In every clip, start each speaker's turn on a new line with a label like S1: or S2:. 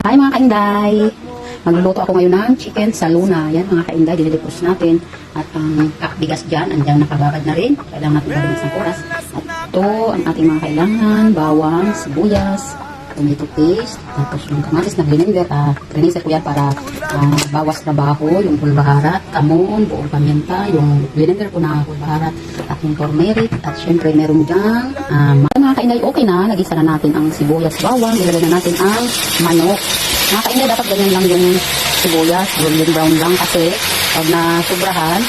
S1: Hi mga kainday! Magluluto ako ngayon ng chicken sa Luna. Yan mga kainday, dinidepos natin. At ang bigas dyan, andyan nakababad na rin. Kailangan natin gawin isang oras. At ito ang ating mga kailangan. Bawang, sibuyas, tomato paste, tapos yung kamatis na vinegar. Grinisir ko yan para bawas trabaho, yung pulbaharat, kamon, buong paminta, yung vinegar ko na pulbaharat, at yung turmeric, at syempre meron dyang mga kainday, okay na, nagisa na natin ang sibuyas, bawang, ilagay na natin ang manok. Mga kainday, dapat ganyan lang yung sibuyas, golden brown lang kasi pag nasubrahan,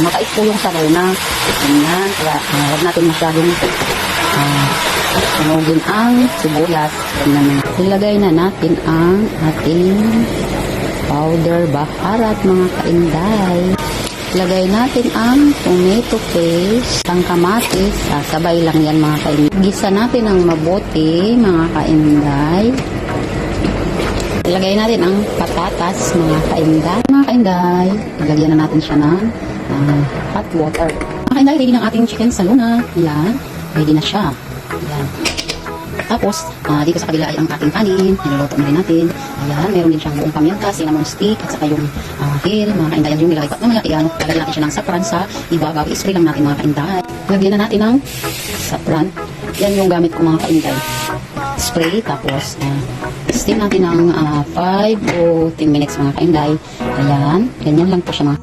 S1: mapait po yung sarona. Ganyan, kaya huwag natin masyadong sunugin ang sibuyas. Ganyan. Ilagay na natin ang ating powder baharat mga kainday. Ilagay natin ang tomato paste, ang kamatis, sabay lang yan mga kainday. Gisa natin ang mabuti mga kainday. Ilagay natin ang patatas mga kainday. Mga kainday, ilagyan na natin siya ng hot water. Mga kainday, ready ng ating chicken sa Luna. Yan, ready na siya. Yan. Tapos, dito sa kabila ay ang ating kanin. Niluluto na rin natin. Ayan, meron din siyang buong paminta, cinnamon stick, at saka yung hill, mga kaindayan yung nilagay. Mamaya, lagyan natin siya ng sapran sa ibabaw. I-spray lang natin mga kainday. Lagyan na natin ng sapran. Yan yung gamit ko mga kainday. Spray, tapos steam natin ng 5 o 10 minutes mga kainday. Ayan, ganyan lang po siya mga